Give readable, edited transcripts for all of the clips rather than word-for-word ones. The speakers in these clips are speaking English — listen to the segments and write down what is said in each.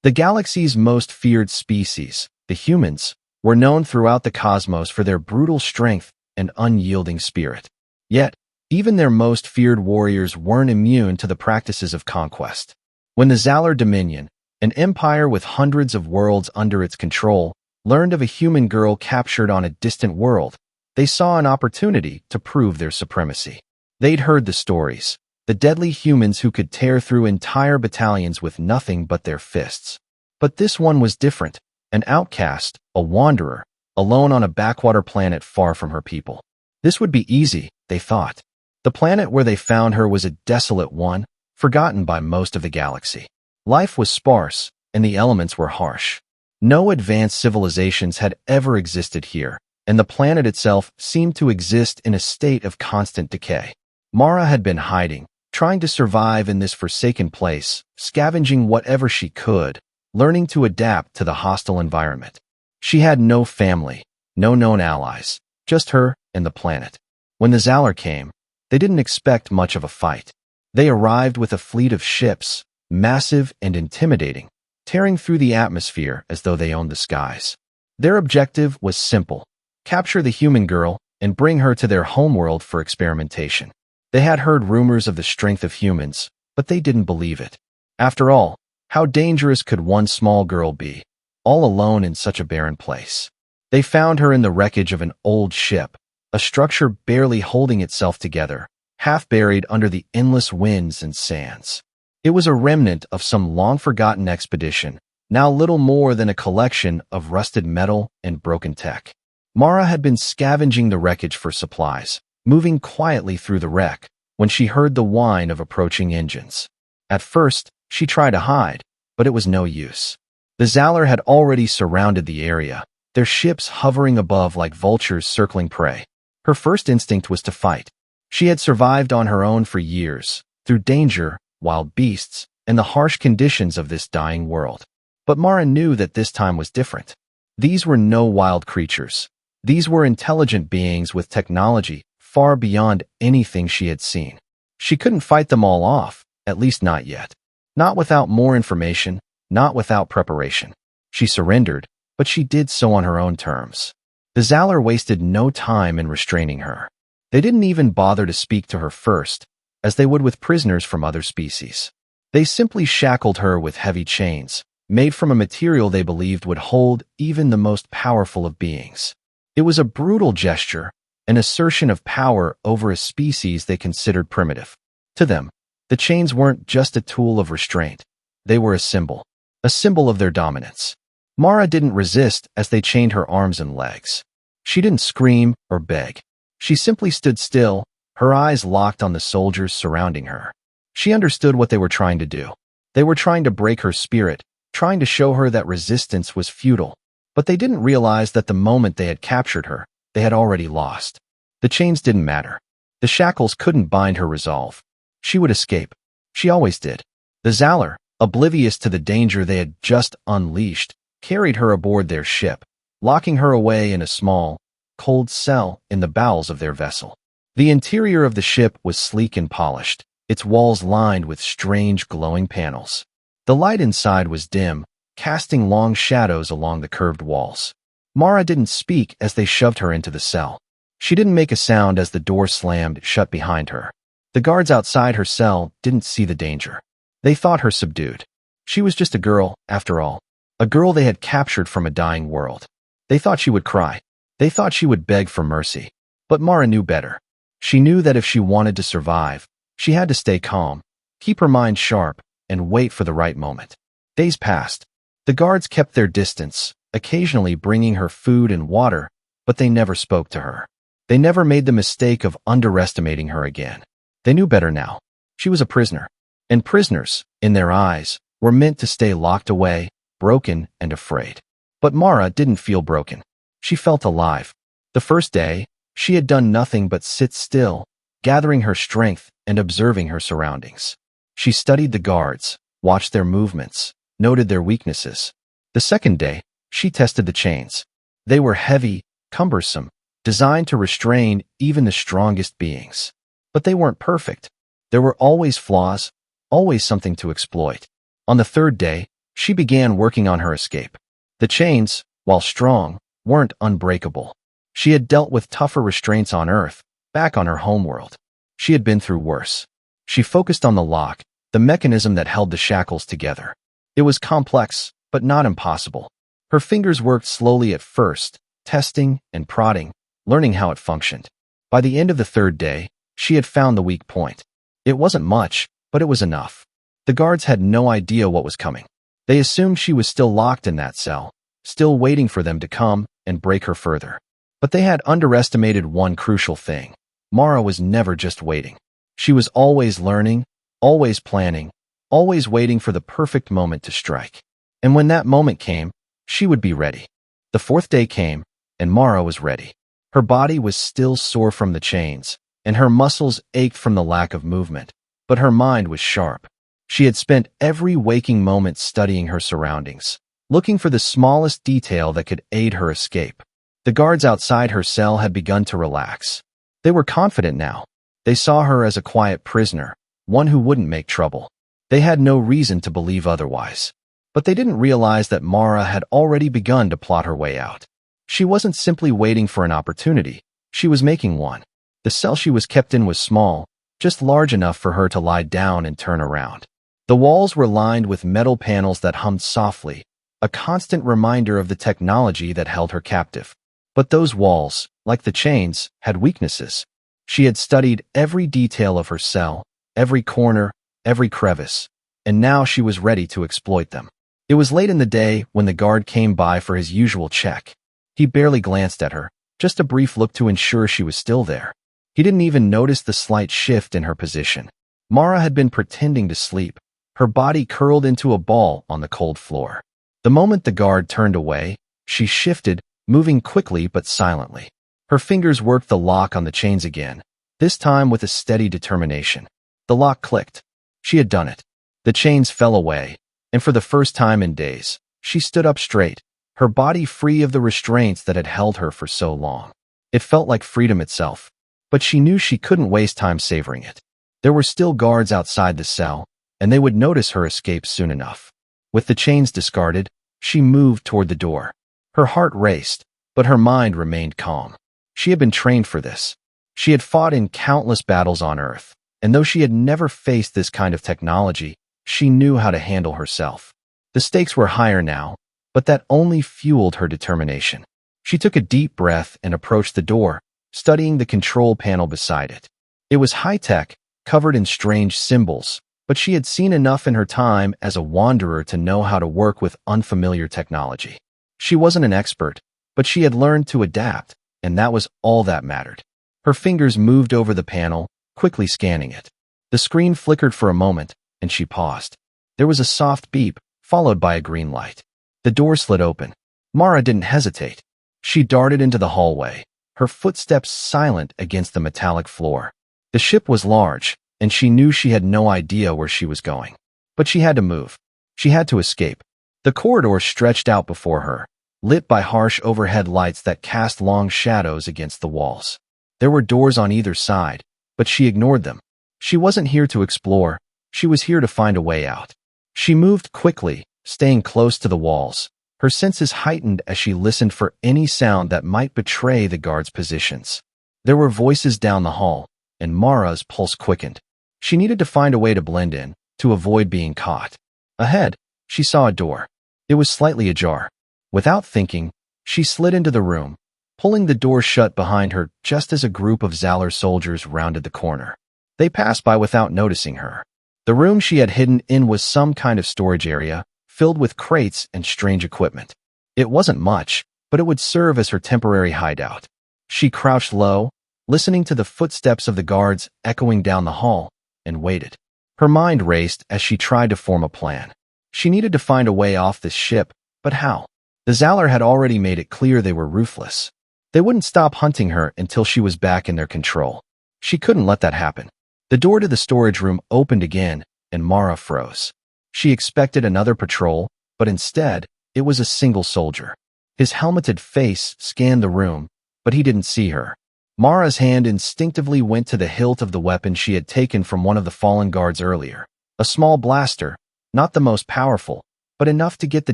The galaxy's most feared species, the humans, were known throughout the cosmos for their brutal strength and unyielding spirit. Yet, even their most feared warriors weren't immune to the practices of conquest. When the Xalor Dominion, an empire with hundreds of worlds under its control, learned of a human girl captured on a distant world, they saw an opportunity to prove their supremacy. They'd heard the stories, the deadly humans who could tear through entire battalions with nothing but their fists. But this one was different, an outcast, a wanderer, alone on a backwater planet far from her people. This would be easy, they thought. The planet where they found her was a desolate one, forgotten by most of the galaxy. Life was sparse, and the elements were harsh. No advanced civilizations had ever existed here, and the planet itself seemed to exist in a state of constant decay. Mara had been hiding, trying to survive in this forsaken place, scavenging whatever she could, learning to adapt to the hostile environment. She had no family, no known allies, just her and the planet. When the Xalor came, they didn't expect much of a fight. They arrived with a fleet of ships, massive and intimidating, tearing through the atmosphere as though they owned the skies. Their objective was simple: capture the human girl and bring her to their homeworld for experimentation. They had heard rumors of the strength of humans, but they didn't believe it. After all, how dangerous could one small girl be, all alone in such a barren place? They found her in the wreckage of an old ship, a structure barely holding itself together, half buried under the endless winds and sands. It was a remnant of some long-forgotten expedition, now little more than a collection of rusted metal and broken tech. Mara had been scavenging the wreckage for supplies, moving quietly through the wreck, when she heard the whine of approaching engines. At first, she tried to hide, but it was no use. The Xalor had already surrounded the area, their ships hovering above like vultures circling prey. Her first instinct was to fight. She had survived on her own for years, through danger, wild beasts, and the harsh conditions of this dying world. But Mara knew that this time was different. These were no wild creatures. These were intelligent beings with technology far beyond anything she had seen. She couldn't fight them all off, at least not yet. Not without more information, not without preparation. She surrendered, but she did so on her own terms. The Xalor wasted no time in restraining her. They didn't even bother to speak to her first, as they would with prisoners from other species. They simply shackled her with heavy chains, made from a material they believed would hold even the most powerful of beings. It was a brutal gesture, an assertion of power over a species they considered primitive. To them, the chains weren't just a tool of restraint. They were a symbol of their dominance. Mara didn't resist as they chained her arms and legs. She didn't scream or beg. She simply stood still, her eyes locked on the soldiers surrounding her. She understood what they were trying to do. They were trying to break her spirit, trying to show her that resistance was futile. But they didn't realize that the moment they had captured her, they had already lost. The chains didn't matter. The shackles couldn't bind her resolve. She would escape. She always did. The Xalor, oblivious to the danger they had just unleashed, carried her aboard their ship, locking her away in a small, cold cell in the bowels of their vessel. The interior of the ship was sleek and polished, its walls lined with strange glowing panels. The light inside was dim, casting long shadows along the curved walls. Mara didn't speak as they shoved her into the cell. She didn't make a sound as the door slammed shut behind her. The guards outside her cell didn't see the danger. They thought her subdued. She was just a girl, after all. A girl they had captured from a dying world. They thought she would cry. They thought she would beg for mercy. But Mara knew better. She knew that if she wanted to survive, she had to stay calm, keep her mind sharp, and wait for the right moment. Days passed. The guards kept their distance, occasionally bringing her food and water, but they never spoke to her. They never made the mistake of underestimating her again. They knew better now. She was a prisoner. And prisoners, in their eyes, were meant to stay locked away, broken and afraid. But Mara didn't feel broken. She felt alive. The first day, she had done nothing but sit still, gathering her strength and observing her surroundings. She studied the guards, watched their movements, noted their weaknesses. The second day, she tested the chains. They were heavy, cumbersome, designed to restrain even the strongest beings. But they weren't perfect. There were always flaws, always something to exploit. On the third day, She began working on her escape. The chains, while strong, weren't unbreakable. She had dealt with tougher restraints on Earth, back on her homeworld. She had been through worse. She focused on the lock, the mechanism that held the shackles together. It was complex, but not impossible. Her fingers worked slowly at first, testing and prodding, learning how it functioned. By the end of the third day, she had found the weak point. It wasn't much, but it was enough. The guards had no idea what was coming. They assumed she was still locked in that cell, still waiting for them to come and break her further. But they had underestimated one crucial thing. Mara was never just waiting. She was always learning, always planning, always waiting for the perfect moment to strike. And when that moment came, she would be ready. The fourth day came, and Mara was ready. Her body was still sore from the chains, and her muscles ached from the lack of movement, but her mind was sharp. She had spent every waking moment studying her surroundings, looking for the smallest detail that could aid her escape. The guards outside her cell had begun to relax. They were confident now. They saw her as a quiet prisoner, one who wouldn't make trouble. They had no reason to believe otherwise. But they didn't realize that Mara had already begun to plot her way out. She wasn't simply waiting for an opportunity. She was making one. The cell she was kept in was small, just large enough for her to lie down and turn around. The walls were lined with metal panels that hummed softly, a constant reminder of the technology that held her captive. But those walls, like the chains, had weaknesses. She had studied every detail of her cell, every corner, every crevice, and now she was ready to exploit them. It was late in the day when the guard came by for his usual check. He barely glanced at her, just a brief look to ensure she was still there. He didn't even notice the slight shift in her position. Mara had been pretending to sleep, her body curled into a ball on the cold floor. The moment the guard turned away, she shifted, moving quickly but silently. Her fingers worked the lock on the chains again, this time with a steady determination. The lock clicked. She had done it. The chains fell away, and for the first time in days, she stood up straight, her body free of the restraints that had held her for so long. It felt like freedom itself, but she knew she couldn't waste time savoring it. There were still guards outside the cell, and they would notice her escape soon enough. With the chains discarded, she moved toward the door. Her heart raced, but her mind remained calm. She had been trained for this. She had fought in countless battles on Earth, and though she had never faced this kind of technology, she knew how to handle herself. The stakes were higher now, but that only fueled her determination. She took a deep breath and approached the door, studying the control panel beside it. It was high-tech, covered in strange symbols, but she had seen enough in her time as a wanderer to know how to work with unfamiliar technology. She wasn't an expert, but she had learned to adapt, and that was all that mattered. Her fingers moved over the panel, quickly scanning it. The screen flickered for a moment, and she paused. There was a soft beep, followed by a green light. The door slid open. Mara didn't hesitate. She darted into the hallway, her footsteps silent against the metallic floor. The ship was large, and she knew she had no idea where she was going. But she had to move. She had to escape. The corridor stretched out before her, lit by harsh overhead lights that cast long shadows against the walls. There were doors on either side, but she ignored them. She wasn't here to explore. She was here to find a way out. She moved quickly, staying close to the walls, her senses heightened as she listened for any sound that might betray the guards' positions. There were voices down the hall, and Mara's pulse quickened. She needed to find a way to blend in, to avoid being caught. Ahead, she saw a door. It was slightly ajar. Without thinking, she slid into the room, pulling the door shut behind her just as a group of Xalor soldiers rounded the corner. They passed by without noticing her. The room she had hidden in was some kind of storage area, filled with crates and strange equipment. It wasn't much, but it would serve as her temporary hideout. She crouched low, listening to the footsteps of the guards echoing down the hall, and waited. Her mind raced as she tried to form a plan. She needed to find a way off this ship, but how? The Xalor had already made it clear they were ruthless. They wouldn't stop hunting her until she was back in their control. She couldn't let that happen. The door to the storage room opened again, and Mara froze. She expected another patrol, but instead, it was a single soldier. His helmeted face scanned the room, but he didn't see her. Mara's hand instinctively went to the hilt of the weapon she had taken from one of the fallen guards earlier. A small blaster, not the most powerful, but enough to get the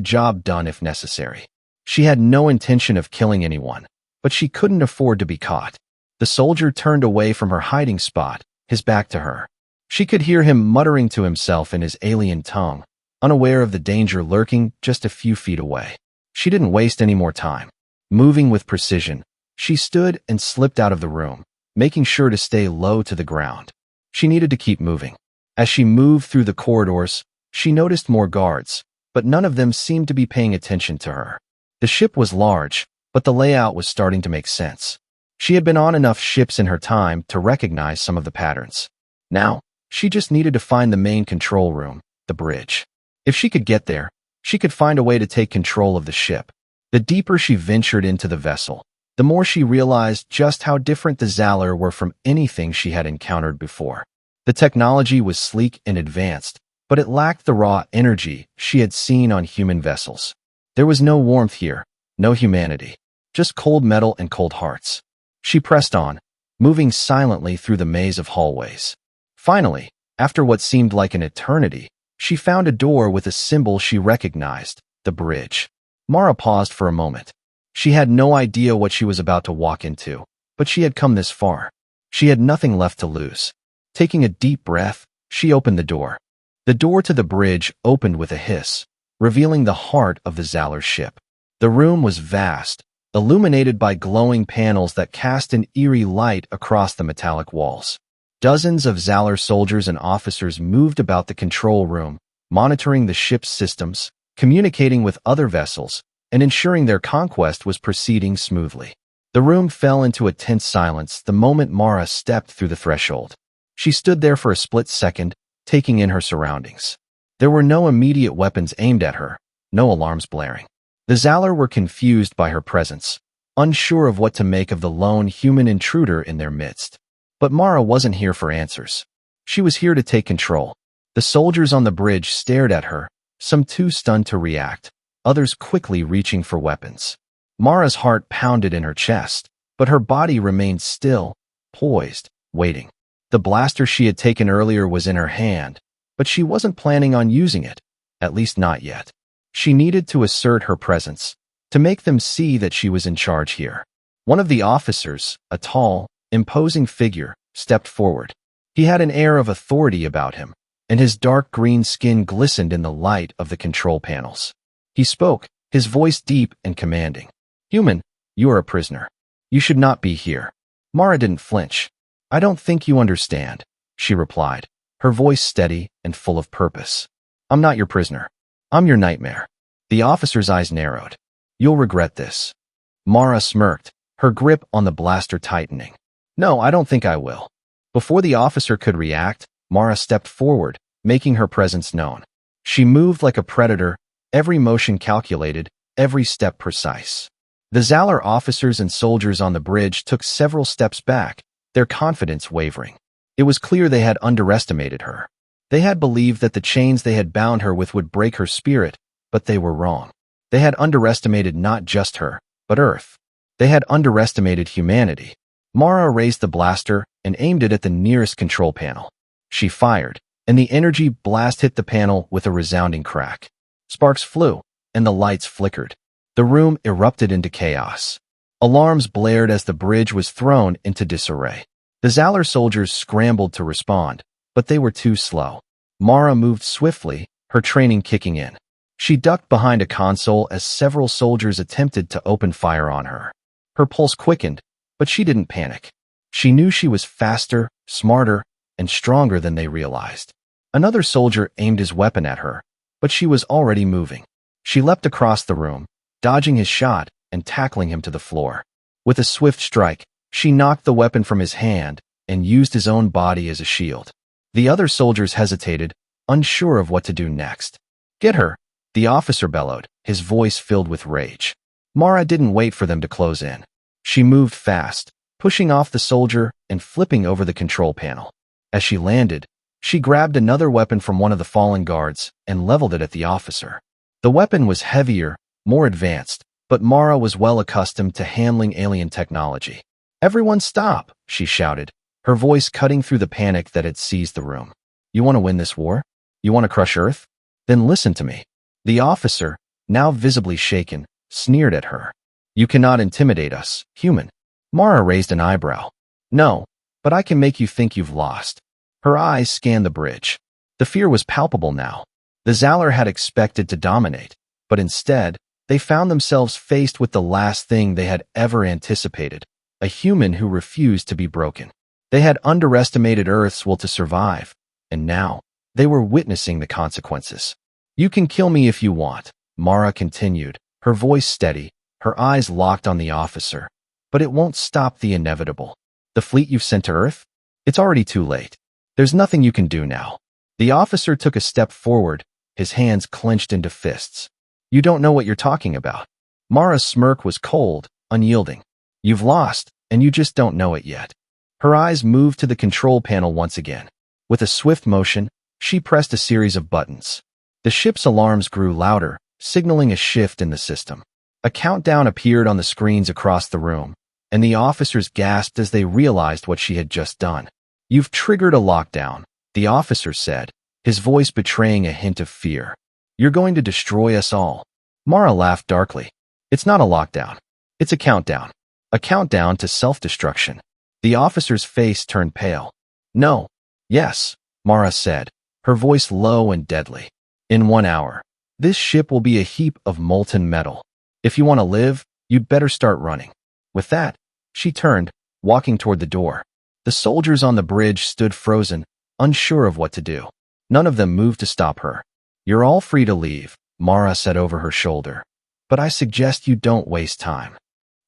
job done if necessary. She had no intention of killing anyone, but she couldn't afford to be caught. The soldier turned away from her hiding spot, his back to her. She could hear him muttering to himself in his alien tongue, unaware of the danger lurking just a few feet away. She didn't waste any more time. Moving with precision, she stood and slipped out of the room, making sure to stay low to the ground. She needed to keep moving. As she moved through the corridors, she noticed more guards, but none of them seemed to be paying attention to her. The ship was large, but the layout was starting to make sense. She had been on enough ships in her time to recognize some of the patterns. Now, she just needed to find the main control room, the bridge. If she could get there, she could find a way to take control of the ship. The deeper she ventured into the vessel, the more she realized just how different the Xalor were from anything she had encountered before. The technology was sleek and advanced, but it lacked the raw energy she had seen on human vessels. There was no warmth here, no humanity, just cold metal and cold hearts. She pressed on, moving silently through the maze of hallways. Finally, after what seemed like an eternity, she found a door with a symbol she recognized, the bridge. Mara paused for a moment. She had no idea what she was about to walk into, but she had come this far. She had nothing left to lose. Taking a deep breath, she opened the door. The door to the bridge opened with a hiss, revealing the heart of the Xalor ship. The room was vast, illuminated by glowing panels that cast an eerie light across the metallic walls. Dozens of Xalor soldiers and officers moved about the control room, monitoring the ship's systems, communicating with other vessels, and ensuring their conquest was proceeding smoothly. The room fell into a tense silence the moment Mara stepped through the threshold. She stood there for a split second, taking in her surroundings. There were no immediate weapons aimed at her, no alarms blaring. The Xalor were confused by her presence, unsure of what to make of the lone human intruder in their midst. But Mara wasn't here for answers. She was here to take control. The soldiers on the bridge stared at her, some too stunned to react, others quickly reaching for weapons. Mara's heart pounded in her chest, but her body remained still, poised, waiting. The blaster she had taken earlier was in her hand, but she wasn't planning on using it, at least not yet. She needed to assert her presence, to make them see that she was in charge here. One of the officers, a tall, imposing figure, stepped forward. He had an air of authority about him, and his dark green skin glistened in the light of the control panels. He spoke, his voice deep and commanding. "Human, you are a prisoner. You should not be here." Mara didn't flinch. "I don't think you understand," she replied, her voice steady and full of purpose. "I'm not your prisoner. I'm your nightmare." The officer's eyes narrowed. "You'll regret this." Mara smirked, her grip on the blaster tightening. "No, I don't think I will." Before the officer could react, Mara stepped forward, making her presence known. She moved like a predator, every motion calculated, every step precise. The Xalor officers and soldiers on the bridge took several steps back, their confidence wavering. It was clear they had underestimated her. They had believed that the chains they had bound her with would break her spirit, but they were wrong. They had underestimated not just her, but Earth. They had underestimated humanity. Mara raised the blaster and aimed it at the nearest control panel. She fired, and the energy blast hit the panel with a resounding crack. Sparks flew, and the lights flickered. The room erupted into chaos. Alarms blared as the bridge was thrown into disarray. The Xalor soldiers scrambled to respond, but they were too slow. Mara moved swiftly, her training kicking in. She ducked behind a console as several soldiers attempted to open fire on her. Her pulse quickened, but she didn't panic. She knew she was faster, smarter, and stronger than they realized. Another soldier aimed his weapon at her, but she was already moving. She leapt across the room, dodging his shot and tackling him to the floor. With a swift strike, she knocked the weapon from his hand and used his own body as a shield. The other soldiers hesitated, unsure of what to do next. "Get her!" the officer bellowed, his voice filled with rage. Mara didn't wait for them to close in. She moved fast, pushing off the soldier and flipping over the control panel. As she landed, she grabbed another weapon from one of the fallen guards and leveled it at the officer. The weapon was heavier, more advanced, but Mara was well accustomed to handling alien technology. "Everyone stop!" she shouted, her voice cutting through the panic that had seized the room. "You want to win this war? You want to crush Earth? Then listen to me. The officer, now visibly shaken, sneered at her. You cannot intimidate us, human. Mara raised an eyebrow. No, but I can make you think you've lost. Her eyes scanned the bridge. The fear was palpable now. The Xalor had expected to dominate, but instead, they found themselves faced with the last thing they had ever anticipated, a human who refused to be broken. They had underestimated Earth's will to survive, and now, they were witnessing the consequences. You can kill me if you want, Mara continued, her voice steady, her eyes locked on the officer. But it won't stop the inevitable. The fleet you've sent to Earth? It's already too late. There's nothing you can do now. The officer took a step forward, his hands clenched into fists. You don't know what you're talking about. Mara's smirk was cold, unyielding. You've lost, and you just don't know it yet. Her eyes moved to the control panel once again. With a swift motion, she pressed a series of buttons. The ship's alarms grew louder, signaling a shift in the system. A countdown appeared on the screens across the room, and the officers gasped as they realized what she had just done. You've triggered a lockdown, the officer said, his voice betraying a hint of fear. You're going to destroy us all. Mara laughed darkly. It's not a lockdown. It's a countdown. A countdown to self-destruction. The officer's face turned pale. No. Yes, Mara said, her voice low and deadly. In 1 hour, this ship will be a heap of molten metal. If you want to live, you'd better start running. With that, she turned, walking toward the door. The soldiers on the bridge stood frozen, unsure of what to do. None of them moved to stop her. You're all free to leave, Mara said over her shoulder. But I suggest you don't waste time.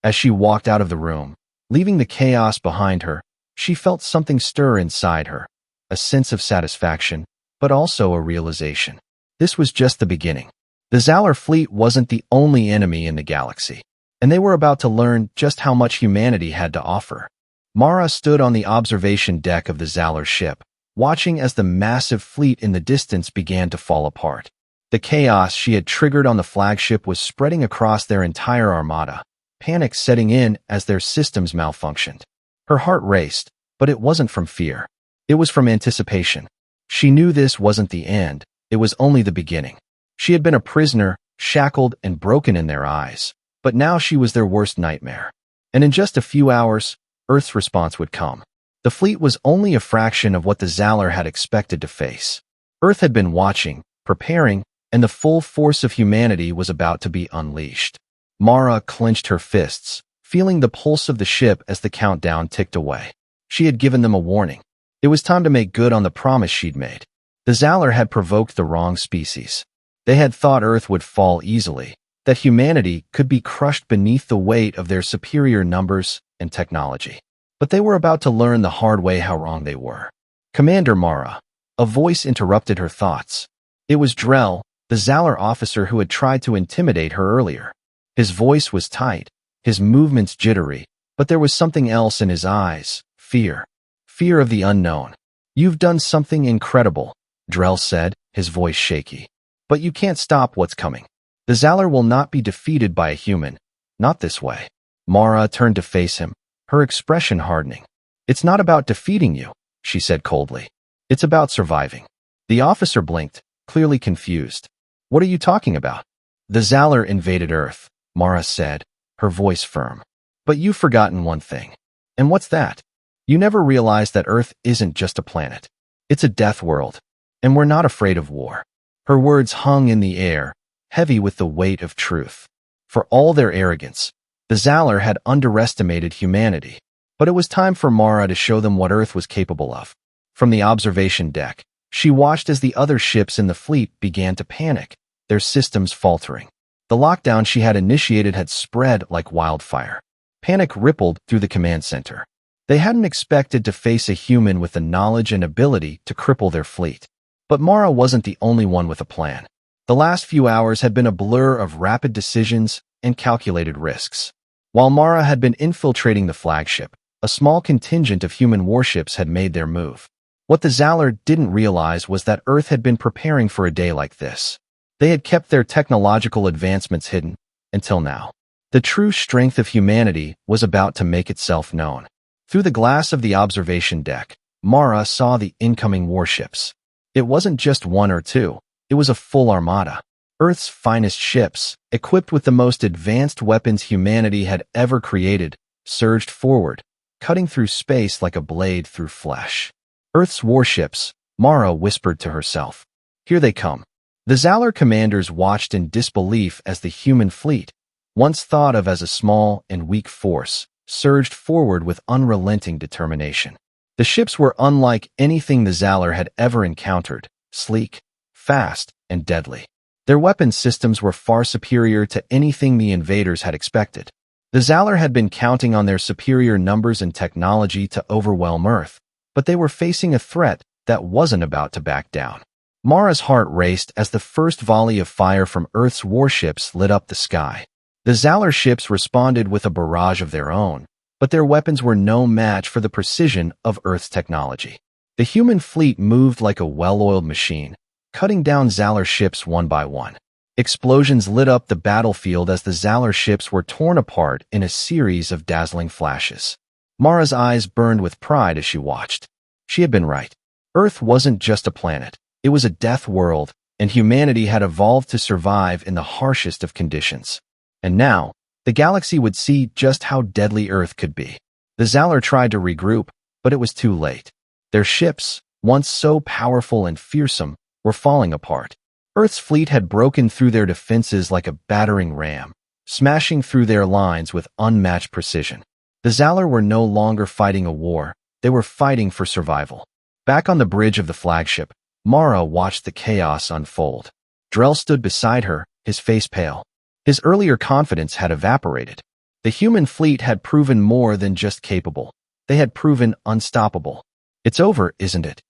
As she walked out of the room, leaving the chaos behind her, she felt something stir inside her. A sense of satisfaction, but also a realization. This was just the beginning. The Xalor fleet wasn't the only enemy in the galaxy, and they were about to learn just how much humanity had to offer. Mara stood on the observation deck of the Xalor ship, watching as the massive fleet in the distance began to fall apart. The chaos she had triggered on the flagship was spreading across their entire armada, panic setting in as their systems malfunctioned. Her heart raced, but it wasn't from fear. It was from anticipation. She knew this wasn't the end, it was only the beginning. She had been a prisoner, shackled and broken in their eyes, but now she was their worst nightmare. And in just a few hours, Earth's response would come. The fleet was only a fraction of what the Xalor had expected to face. Earth had been watching, preparing, and the full force of humanity was about to be unleashed. Mara clenched her fists, feeling the pulse of the ship as the countdown ticked away. She had given them a warning. It was time to make good on the promise she'd made. The Xalor had provoked the wrong species. They had thought Earth would fall easily, that humanity could be crushed beneath the weight of their superior numbers and technology. But they were about to learn the hard way how wrong they were. Commander Mara, a voice interrupted her thoughts. It was Drell, the Xalor officer who had tried to intimidate her earlier. His voice was tight, his movements jittery, but there was something else in his eyes, fear. Fear of the unknown. You've done something incredible, Drell said, his voice shaky. But you can't stop what's coming. The Xalor will not be defeated by a human. Not this way. Mara turned to face him, her expression hardening. It's not about defeating you, she said coldly. It's about surviving. The officer blinked, clearly confused. What are you talking about? The Xalor invaded Earth, Mara said, her voice firm. But you've forgotten one thing. And what's that? You never realized that Earth isn't just a planet. It's a death world. And we're not afraid of war. Her words hung in the air, heavy with the weight of truth. For all their arrogance, the Xalor had underestimated humanity. But it was time for Mara to show them what Earth was capable of. From the observation deck, she watched as the other ships in the fleet began to panic, their systems faltering. The lockdown she had initiated had spread like wildfire. Panic rippled through the command center. They hadn't expected to face a human with the knowledge and ability to cripple their fleet. But Mara wasn't the only one with a plan. The last few hours had been a blur of rapid decisions and calculated risks. While Mara had been infiltrating the flagship, a small contingent of human warships had made their move. What the Xalor didn't realize was that Earth had been preparing for a day like this. They had kept their technological advancements hidden, until now. The true strength of humanity was about to make itself known. Through the glass of the observation deck, Mara saw the incoming warships. It wasn't just one or two, it was a full armada. Earth's finest ships, equipped with the most advanced weapons humanity had ever created, surged forward, cutting through space like a blade through flesh. Earth's warships, Mara whispered to herself. Here they come. The Xalor commanders watched in disbelief as the human fleet, once thought of as a small and weak force, surged forward with unrelenting determination. The ships were unlike anything the Xalor had ever encountered, sleek, fast, and deadly. Their weapon systems were far superior to anything the invaders had expected. The Xalor had been counting on their superior numbers and technology to overwhelm Earth, but they were facing a threat that wasn't about to back down. Mara's heart raced as the first volley of fire from Earth's warships lit up the sky. The Xalor ships responded with a barrage of their own, but their weapons were no match for the precision of Earth's technology. The human fleet moved like a well-oiled machine, cutting down Xalor ships one by one. Explosions lit up the battlefield as the Xalor ships were torn apart in a series of dazzling flashes. Mara's eyes burned with pride as she watched. She had been right. Earth wasn't just a planet. It was a death world, and humanity had evolved to survive in the harshest of conditions. And now, the galaxy would see just how deadly Earth could be. The Xalor tried to regroup, but it was too late. Their ships, once so powerful and fearsome, were falling apart. Earth's fleet had broken through their defenses like a battering ram, smashing through their lines with unmatched precision. The Xalor were no longer fighting a war, they were fighting for survival. Back on the bridge of the flagship, Mara watched the chaos unfold. Drell stood beside her, his face pale. His earlier confidence had evaporated. The human fleet had proven more than just capable. They had proven unstoppable. It's over, isn't it?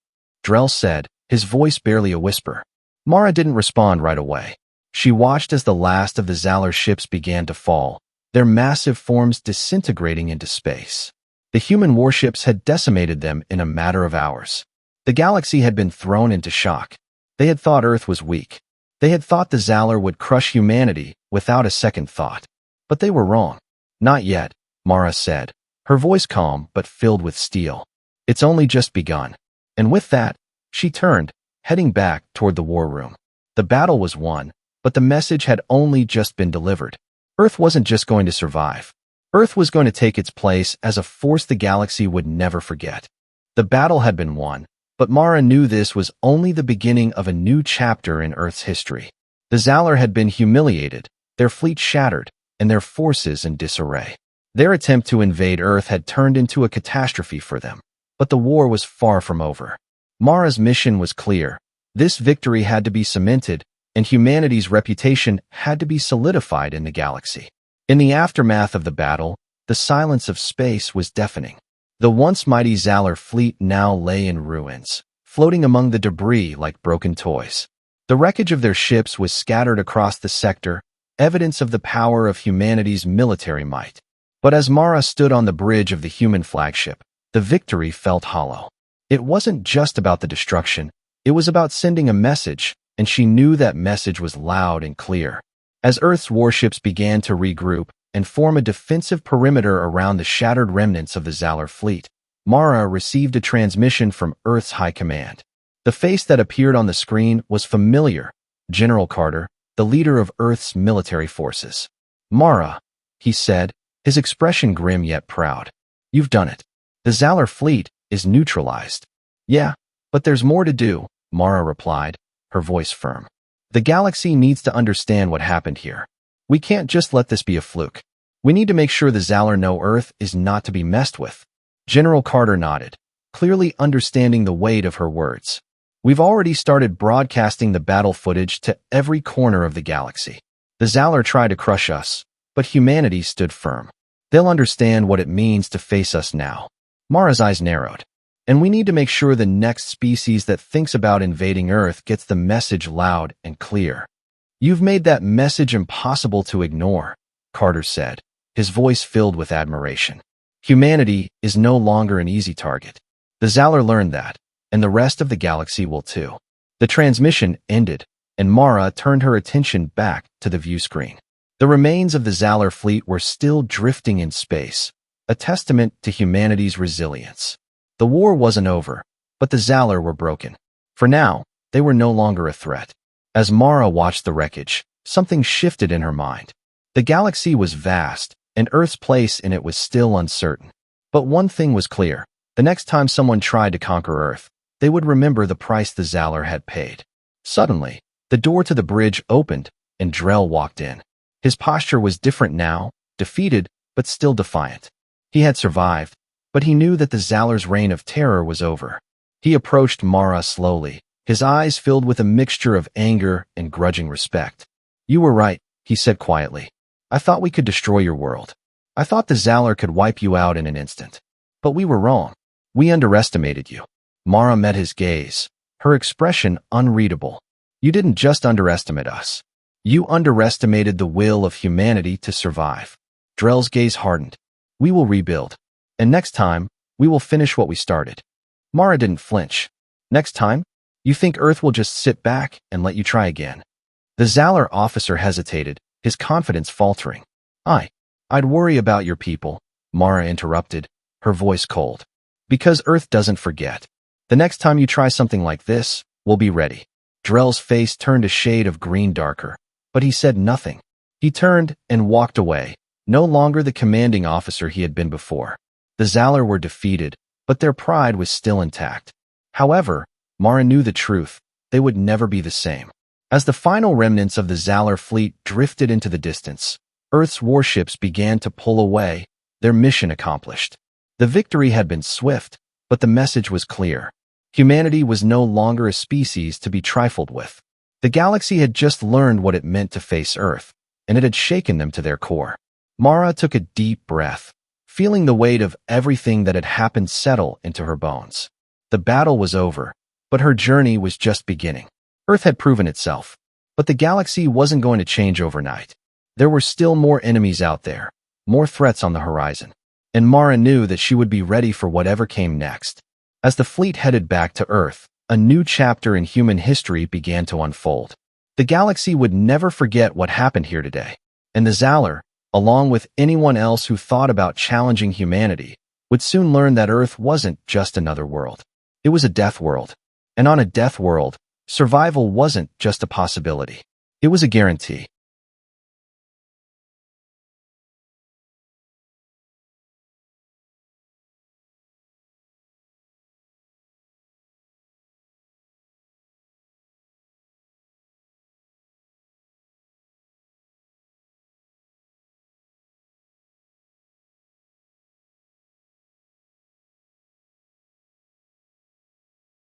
Drell said, his voice barely a whisper. Mara didn't respond right away. She watched as the last of the Xalor ships began to fall, their massive forms disintegrating into space. The human warships had decimated them in a matter of hours. The galaxy had been thrown into shock. They had thought Earth was weak. They had thought the Xalor would crush humanity without a second thought. But they were wrong. Not yet, Mara said, her voice calm but filled with steel. It's only just begun. And with that, she turned, heading back toward the war room. The battle was won, but the message had only just been delivered. Earth wasn't just going to survive. Earth was going to take its place as a force the galaxy would never forget. The battle had been won, but Mara knew this was only the beginning of a new chapter in Earth's history. The Xalor had been humiliated, their fleet shattered, and their forces in disarray. Their attempt to invade Earth had turned into a catastrophe for them, but the war was far from over. Mara's mission was clear. This victory had to be cemented, and humanity's reputation had to be solidified in the galaxy. In the aftermath of the battle, the silence of space was deafening. The once mighty Xalor fleet now lay in ruins, floating among the debris like broken toys. The wreckage of their ships was scattered across the sector, evidence of the power of humanity's military might. But as Mara stood on the bridge of the human flagship, the victory felt hollow. It wasn't just about the destruction, it was about sending a message, and she knew that message was loud and clear. As Earth's warships began to regroup and form a defensive perimeter around the shattered remnants of the Xalor fleet, Mara received a transmission from Earth's High Command. The face that appeared on the screen was familiar, General Carter, the leader of Earth's military forces. Mara, he said, his expression grim yet proud. You've done it. The Xalor fleet is neutralized. Yeah, but there's more to do, Mara replied, her voice firm. The galaxy needs to understand what happened here. We can't just let this be a fluke. We need to make sure the Xalor know Earth is not to be messed with. General Carter nodded, clearly understanding the weight of her words. We've already started broadcasting the battle footage to every corner of the galaxy. The Xalor tried to crush us, but humanity stood firm. They'll understand what it means to face us now. Mara's eyes narrowed. And we need to make sure the next species that thinks about invading Earth gets the message loud and clear. You've made that message impossible to ignore, Carter said, his voice filled with admiration. Humanity is no longer an easy target. The Xalor learned that, and the rest of the galaxy will too. The transmission ended, and Mara turned her attention back to the view screen. The remains of the Xalor fleet were still drifting in space, a testament to humanity's resilience. The war wasn't over, but the Xalor were broken. For now, they were no longer a threat. As Mara watched the wreckage, something shifted in her mind. The galaxy was vast, and Earth's place in it was still uncertain. But one thing was clear. The next time someone tried to conquer Earth, they would remember the price the Xalor had paid. Suddenly, the door to the bridge opened, and Drell walked in. His posture was different now, defeated, but still defiant. He had survived, but he knew that the Xalor's reign of terror was over. He approached Mara slowly, his eyes filled with a mixture of anger and grudging respect. "You were right," he said quietly. "I thought we could destroy your world. I thought the Xalor could wipe you out in an instant. But we were wrong. We underestimated you." Mara met his gaze, her expression unreadable. "You didn't just underestimate us. You underestimated the will of humanity to survive." Drell's gaze hardened. "We will rebuild. And next time, we will finish what we started." Mara didn't flinch. "Next time? You think Earth will just sit back and let you try again?" The Xalor officer hesitated, his confidence faltering. I'd worry about your people," Mara interrupted, her voice cold. "Because Earth doesn't forget. The next time you try something like this, we'll be ready." Drell's face turned a shade of green darker, but he said nothing. He turned and walked away, no longer the commanding officer he had been before. The Xalor were defeated, but their pride was still intact. However, Mara knew the truth. They would never be the same. As the final remnants of the Xalor fleet drifted into the distance, Earth's warships began to pull away, their mission accomplished. The victory had been swift, but the message was clear. Humanity was no longer a species to be trifled with. The galaxy had just learned what it meant to face Earth, and it had shaken them to their core. Mara took a deep breath, feeling the weight of everything that had happened settle into her bones. The battle was over, but her journey was just beginning. Earth had proven itself, but the galaxy wasn't going to change overnight. There were still more enemies out there, more threats on the horizon, and Mara knew that she would be ready for whatever came next. As the fleet headed back to Earth, a new chapter in human history began to unfold. The galaxy would never forget what happened here today, and the Xalor, along with anyone else who thought about challenging humanity, would soon learn that Earth wasn't just another world. It was a death world, and on a death world, survival wasn't just a possibility. It was a guarantee.